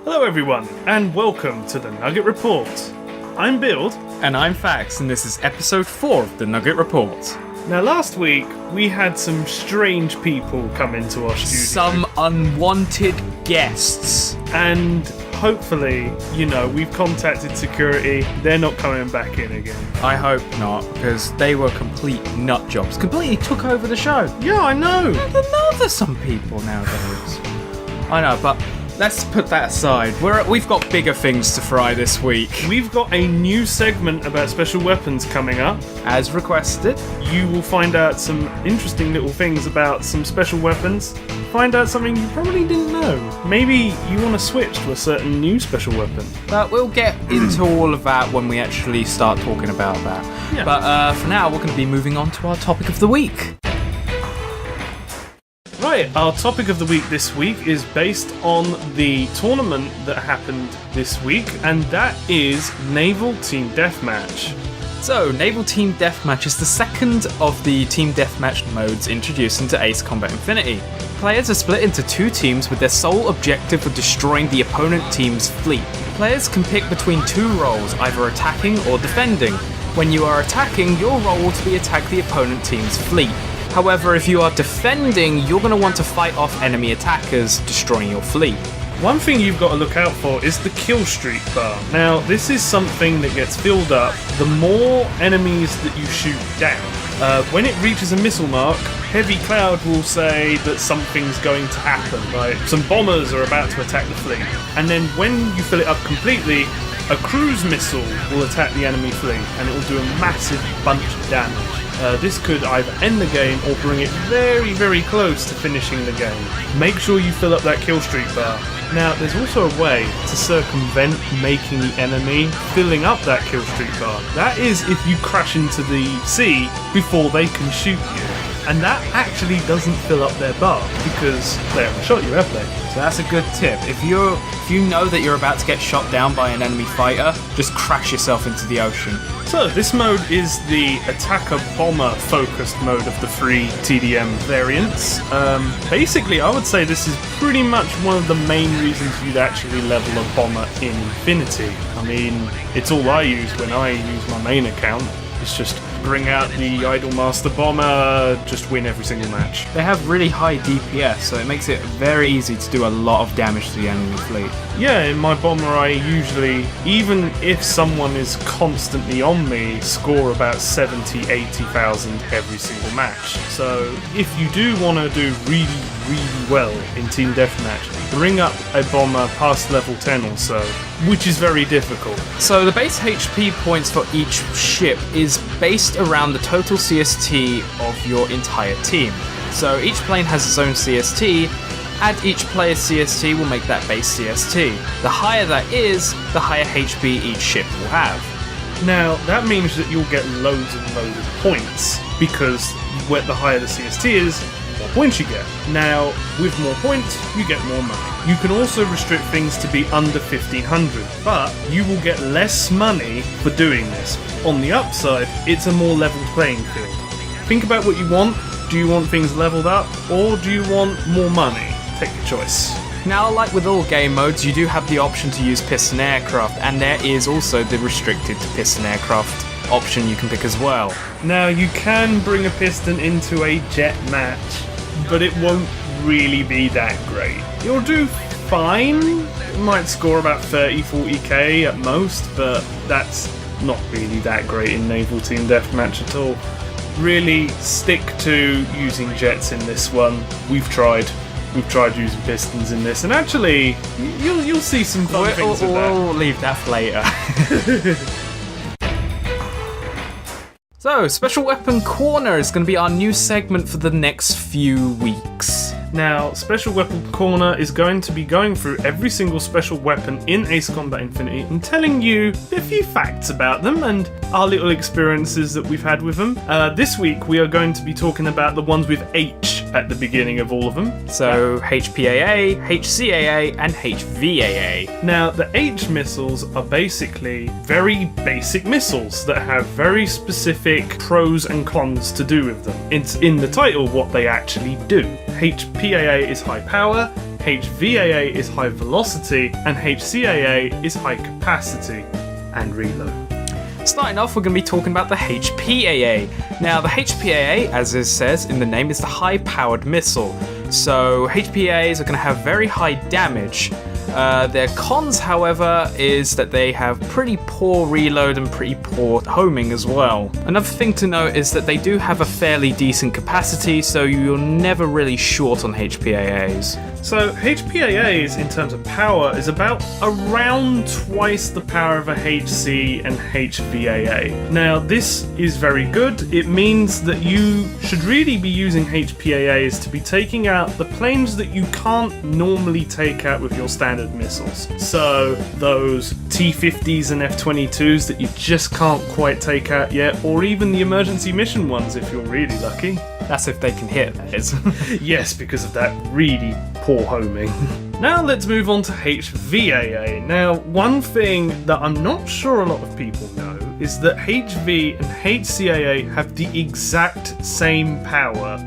Hello everyone, and welcome to the Nugget Report. I'm Build. And I'm Fax, and this is episode 4 of the Nugget Report. Now last week, we had some strange people come into our studio. Some unwanted guests. And hopefully, we've contacted security, they're not coming back in again. I hope not, because they were complete nut jobs. Completely took over the show. Yeah, I know. I don't know, there's some people nowadays. I know, but let's put that aside. We've got bigger things to fry this week. We've got a new segment about special weapons coming up. As requested. You will find out some interesting little things about some special weapons. Find out something you probably didn't know. Maybe you want to switch to a certain new special weapon. But we'll get into all of that when we actually start talking about that. Yeah. But for now, we're going to be moving on to our topic of the week. Right, our topic of the week this week is based on the tournament that happened this week, and that is Naval Team Deathmatch. So, Naval Team Deathmatch is the second of the Team Deathmatch modes introduced into Ace Combat Infinity. Players are split into two teams with their sole objective of destroying the opponent team's fleet. Players can pick between two roles, either attacking or defending. When you are attacking, your role will be attack the opponent team's fleet. However, if you are defending, you're going to want to fight off enemy attackers, destroying your fleet. One thing you've got to look out for is the kill streak bar. Now, this is something that gets filled up the more enemies that you shoot down. When it reaches a missile mark, Heavy Cloud will say that something's going to happen, like some bombers are about to attack the fleet. And then when you fill it up completely, a cruise missile will attack the enemy fleet, and it will do a massive bunch of damage. This could either end the game or bring it very, very close to finishing the game. Make sure you fill up that kill streak bar. Now, there's also a way to circumvent making the enemy filling up that kill streak bar. That is if you crash into the sea before they can shoot you. And that actually doesn't fill up their bar because they haven't shot you, have they? So that's a good tip. If you know that you're about to get shot down by an enemy fighter, just crash yourself into the ocean. So this mode is the attacker-bomber focused mode of the three TDM variants. Basically, I would say this is pretty much one of the main reasons you'd actually level a bomber in Infinity. I mean, it's all I use when I use my main account. It's just bring out the Idolmaster Bomber, just win every single match. They have really high DPS, so it makes it very easy to do a lot of damage to the enemy fleet. Yeah, in my bomber I usually, even if someone is constantly on me, score about 70,000-80,000 every single match. So if you do want to do really, really well in Team Deathmatch, bring up a bomber past level 10 or so, which is very difficult. So the base HP points for each ship is based around the total CST of your entire team. So each plane has its own CST, add each player's CST will make that base CST. The higher that is, the higher HP each ship will have. Now, that means that you'll get loads and loads of points, because the higher the CST is, the more points you get. Now, with more points, you get more money. You can also restrict things to be under 1,500, but you will get less money for doing this. On the upside, it's a more leveled playing field. Think about what you want. Do you want things leveled up, or do you want more money? Take your choice. Now, like with all game modes, you do have the option to use piston aircraft, and there is also the restricted to piston aircraft option you can pick as well. Now, you can bring a piston into a jet match, but it won't really be that great. You'll do fine. It might score about 30-40k at most, but that's not really that great in Naval Team Deathmatch at all. Really stick to using jets in this one. We've tried using pistons in this, and actually, you'll see some fun things with that. We'll leave that for later. So, Special Weapon Corner is going to be our new segment for the next few weeks. Now, Special Weapon Corner is going to be going through every single special weapon in Ace Combat Infinity and telling you a few facts about them and our little experiences that we've had with them. This week, we are going to be talking about the ones with H at the beginning of all of them. So, HPAA, HCAA, and HVAA. Now, the H missiles are basically very basic missiles that have very specific pros and cons to do with them. It's in the title what they actually do. HPAA is high power, HVAA is high velocity, and HCAA is high capacity and reload. Starting off, we're going to be talking about the HPAA. Now, the HPAA, as it says in the name, is the high-powered missile. So HPAAs are going to have very high damage. Their cons, however, is that they have pretty poor reload and pretty poor homing as well. Another thing to note is that they do have a fairly decent capacity, so you're never really short on HPAAs. So HPAAs in terms of power is about around twice the power of a HC and HVAA. Now this is very good. It means that you should really be using HPAAs to be taking out the planes that you can't normally take out with your standard missiles. So those T-50s and F-22s that you just can't quite take out yet, or even the emergency mission ones if you're really lucky. That's if they can hit, that is. Yes, because of that really poor homing. Now let's move on to HVAA. Now, one thing that I'm not sure a lot of people know is that HV and HCAA have the exact same power.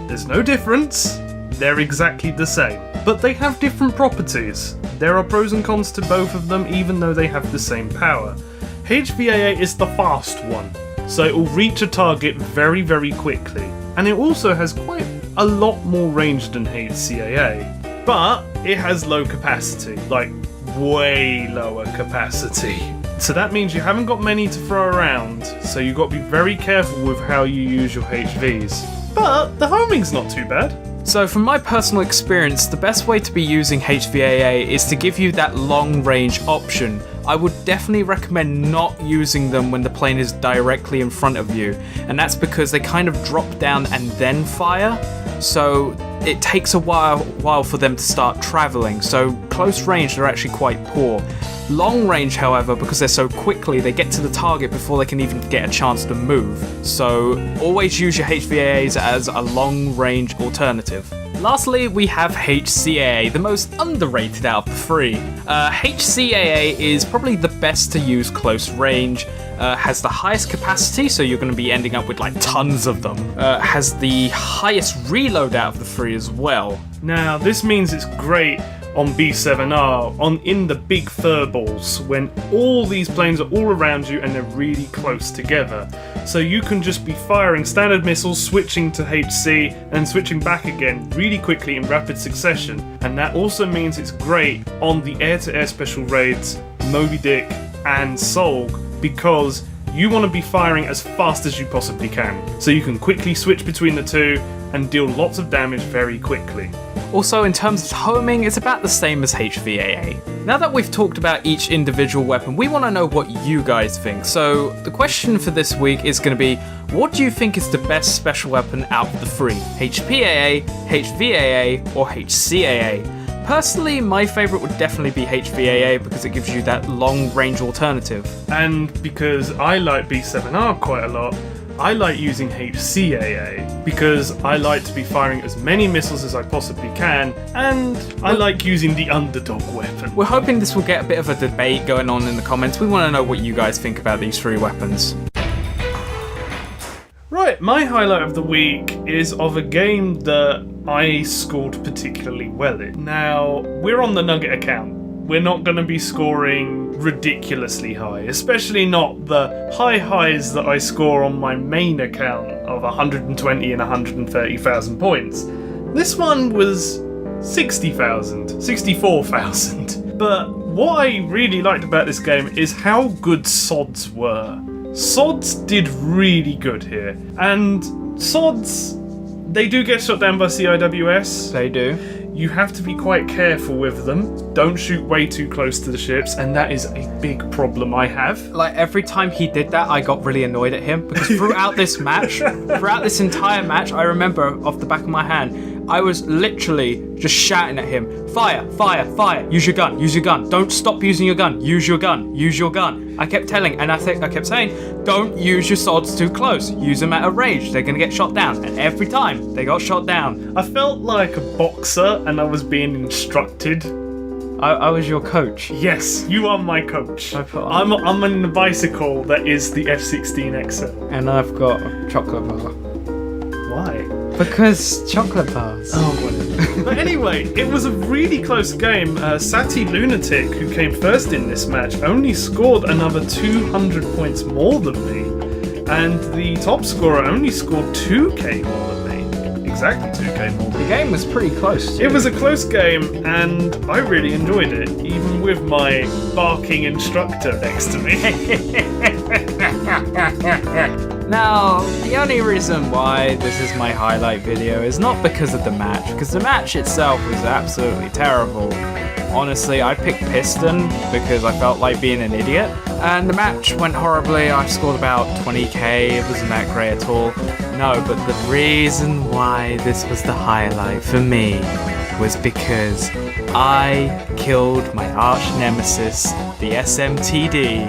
There's no difference, they're exactly the same. But they have different properties. There are pros and cons to both of them, even though they have the same power. HVAA is the fast one, so it will reach a target very, very quickly. And it also has quite a lot more range than HCAA. But it has low capacity, like way lower capacity. So that means you haven't got many to throw around, so you've got to be very careful with how you use your HVs. But the homing's not too bad. So from my personal experience, the best way to be using HVAA is to give you that long range option. I would definitely recommend not using them when the plane is directly in front of you, and that's because they kind of drop down and then fire, so it takes a while for them to start traveling, so close range they're actually quite poor. Long range, however, because they're so quickly, they get to the target before they can even get a chance to move, so always use your HVAAs as a long range alternative. Lastly, we have HCAA, the most underrated out of the three. HCAA is probably the best to use close range, has the highest capacity, so you're going to be ending up with like tons of them, has the highest reload out of the three as well. Now, this means it's great on B7R, in the big furballs, when all these planes are all around you and they're really close together. So you can just be firing standard missiles, switching to HC, and switching back again really quickly in rapid succession. And that also means it's great on the air-to-air special raids, Moby Dick and Solg, because you want to be firing as fast as you possibly can. So you can quickly switch between the two and deal lots of damage very quickly. Also, in terms of homing, it's about the same as HVAA. Now that we've talked about each individual weapon, we want to know what you guys think. So the question for this week is going to be, what do you think is the best special weapon out of the three? HPAA, HVAA, or HCAA? Personally, my favourite would definitely be HVAA because it gives you that long-range alternative. And because I like B7R quite a lot, I like using HCAA because I like to be firing as many missiles as I possibly can, and I like using the underdog weapon. We're hoping this will get a bit of a debate going on in the comments. We want to know what you guys think about these three weapons. Right, my highlight of the week is of a game that I scored particularly well in. Now, we're on the Nugget account. We're not going to be scoring ridiculously high, especially not the high highs that I score on my main account of 120 and 130,000 points. This one was 60,000, 64,000. But what I really liked about this game is how good SODs were. SODs did really good here, and SODs, they do get shot down by CIWS. They do. You have to be quite careful with them. Don't shoot way too close to the ships, and that is a big problem I have. Like, every time he did that, I got really annoyed at him, because throughout this match, throughout this entire match, I remember off the back of my hand, I was literally just shouting at him, fire, fire, fire, use your gun, don't stop using your gun, use your gun. I kept kept saying, don't use your swords too close, use them at a range, they're gonna get shot down, and every time, they got shot down. I felt like a boxer and I was being instructed. I was your coach. Yes, you are my coach. I'm on the bicycle that is the F-16 XL. And I've got a chocolate bar. Why? Because chocolate bars. Oh, whatever. But anyway, it was a really close game. Sati Lunatic, who came first in this match, only scored another 200 points more than me. And the top scorer only scored 2k more than me. Exactly 2k more than me. The game was pretty close. It was a close game, and I really enjoyed it, even with my barking instructor next to me. Now, the only reason why this is my highlight video is not because of the match, because the match itself was absolutely terrible. Honestly, I picked Piston because I felt like being an idiot, and the match went horribly. I scored about 20k, it wasn't that great at all. No, but the reason why this was the highlight for me was because I killed my arch nemesis, the SMTD,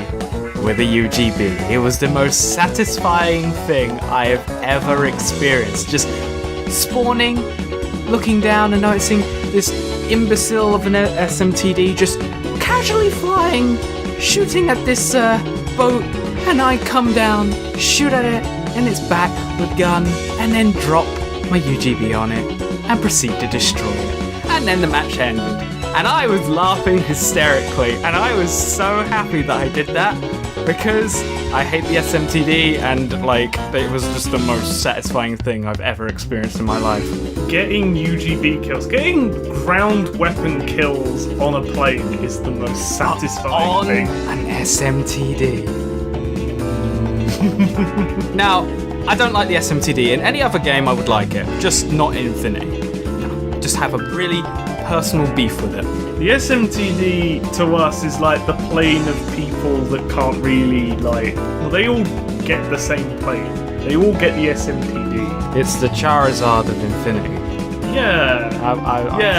with a UGB. It was the most satisfying thing I have ever experienced. Just spawning, looking down and noticing this imbecile of an SMTD just casually flying, shooting at this boat, and I come down, shoot at it in its back with gun, and then drop my UGB on it and proceed to destroy it. And then the match ended. And I was laughing hysterically, and I was so happy that I did that, because I hate the SMTD, and like, it was just the most satisfying thing I've ever experienced in my life. Getting UGB kills, getting ground weapon kills on a plane is the most satisfying thing. An SMTD. Now, I don't like the SMTD. In any other game I would like it, just not in Infinity. No, just have a really personal beef with it. The SMTD to us is like the plane of people that can't really well, they all get the same plane. They all get the SMTD. It's the Charizard of Infinity. Yeah.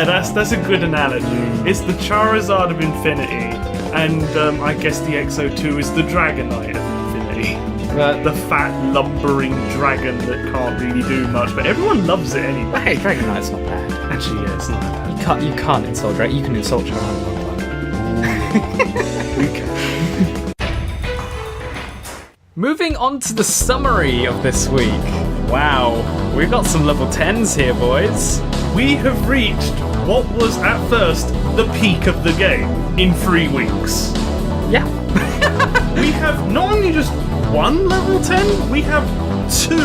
That's a good analogy. It's the Charizard of Infinity, and I guess the XO2 is the Dragonite of Infinity. The fat, lumbering dragon that can't really do much, but everyone loves it anyway. Hey, Dragonite's not bad. Actually, yeah, it's not that bad. You can't insult Dragon. You can insult Charizard. We can. Moving on to the summary of this week. Wow, we've got some level 10s here, boys. We have reached what was at first the peak of the game in 3 weeks. Yeah. We have not only just one level 10, we have 2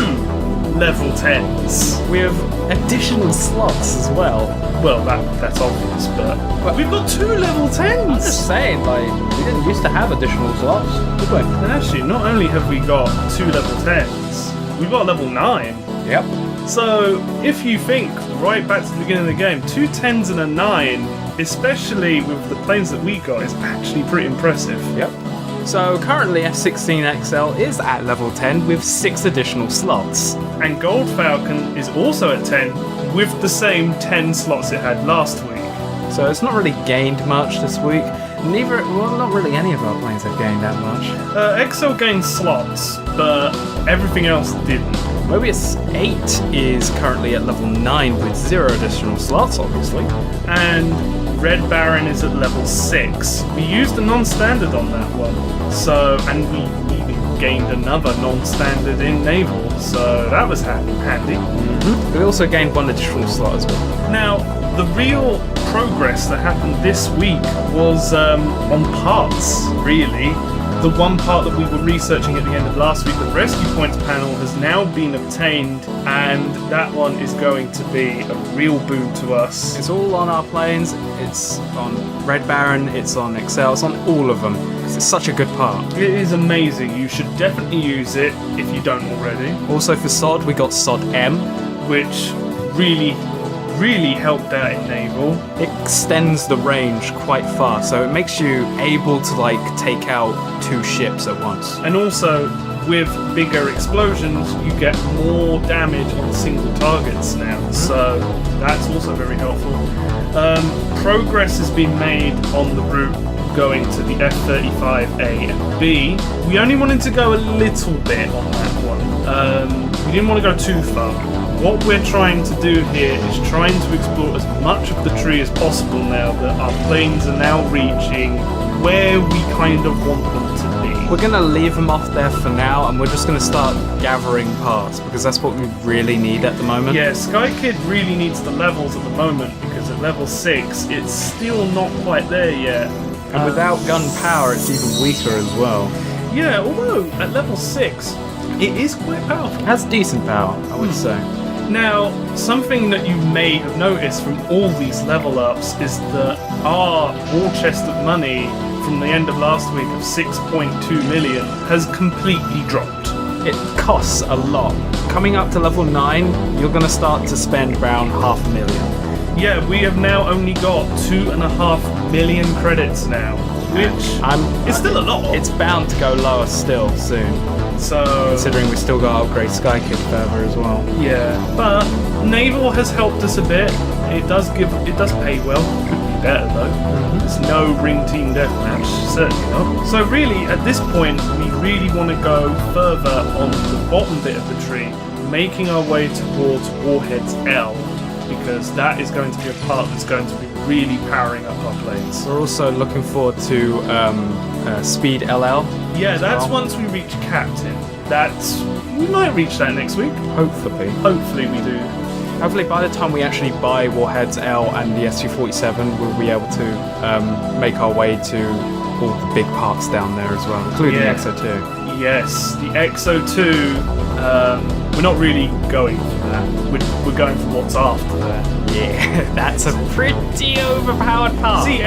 level 10s. We have additional slots as well. Well, that's obvious, but we've got 2 level 10s. I'm just saying, like, we didn't used to have additional slots, did we? And actually, not only have we got 2 level 10s, we've got level 9. Yep. So, if you think right back to the beginning of the game, 2 10s and a 9, especially with the planes that we got, is actually pretty impressive. Yep. So currently F-16XL is at level 10 with 6 additional slots. And Gold Falcon is also at 10 with the same 10 slots it had last week. So it's not really gained much this week. Not really any of our planes have gained that much. XL gained slots, but everything else didn't. Mobius 8 is currently at level 9 with 0 additional slots, obviously. And Red Baron is at level 6. We used a non-standard on that one, and we even gained another non-standard in Naval, so that was handy. Mm-hmm. We also gained 1 additional slot as well. Now, the real progress that happened this week was on parts, really. The one part that we were researching at the end of last week, the Rescue Points panel, has now been obtained, and that one is going to be a real boon to us. It's all on our planes, it's on Red Baron, it's on XL, it's on all of them. It's such a good part. It is amazing. You should definitely use it if you don't already. Also for SOD, we got SOD M, which really helped out in Naval. It extends the range quite far, so it makes you able to take out 2 ships at once. And also, with bigger explosions, you get more damage on single targets now, so that's also very helpful. Progress has been made on the route going to the F-35A and B. We only wanted to go a little bit on that one. We didn't want to go too far. What we're trying to do here is trying to explore as much of the tree as possible now that our planes are now reaching where we kind of want them to be. we're going to leave them off there for now, and we're just going to start gathering parts, because that's what we really need at the moment. Yeah, Sky Kid really needs the levels at the moment, because at level 6, it's still not quite there yet. And without gun power, it's even weaker as well. Yeah, although at level 6, it is quite powerful. It has decent power, I would say. Now, something that you may have noticed from all these level ups is that our war chest of money from the end of last week of 6.2 million has completely dropped. It costs a lot. Coming up to level 9, you're going to start to spend around 500,000. Yeah, we have now only got 2.5 million credits now, which is still a lot. It's bound to go lower still soon. So, considering we still got to upgrade Sky Kid further as well. Yeah, but Naval has helped us a bit. It does pay well. Could be better though. There's no ring team deathmatch, certainly not. So really, at this point, we really want to go further on the bottom bit of the tree, making our way towards Warheads L, because that is going to be a part that's going to be really powering up our planes. We're also looking forward to Speed LL. Yeah, that's once we reach Captain. We might reach that next week. Hopefully. Hopefully we do. Hopefully by the time we actually buy Warheads L and the SU-47, we'll be able to make our way to all the big parts down there as well, including the XO2. Yes, the XO2, we're not really going for that. We're going for what's after that. Yeah, that's a pretty overpowered part. See,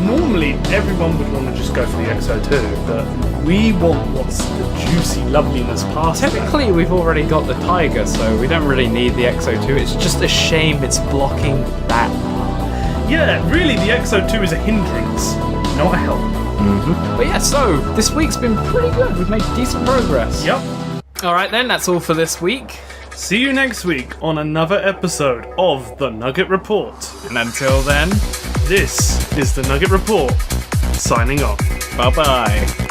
normally everyone would want to just go for the XO2, but we want what's the juicy loveliness past Technically, that. we've already got the Tiger, so we don't really need the XO2. It's just a shame it's blocking that part. Yeah, really, the XO2 is a hindrance, not a help. But yeah, so this week's been pretty good. We've made decent progress. Yep. Alright then, that's all for this week. See you next week on another episode of the Nugget Report. And until then, this is the Nugget Report, signing off. bye-bye.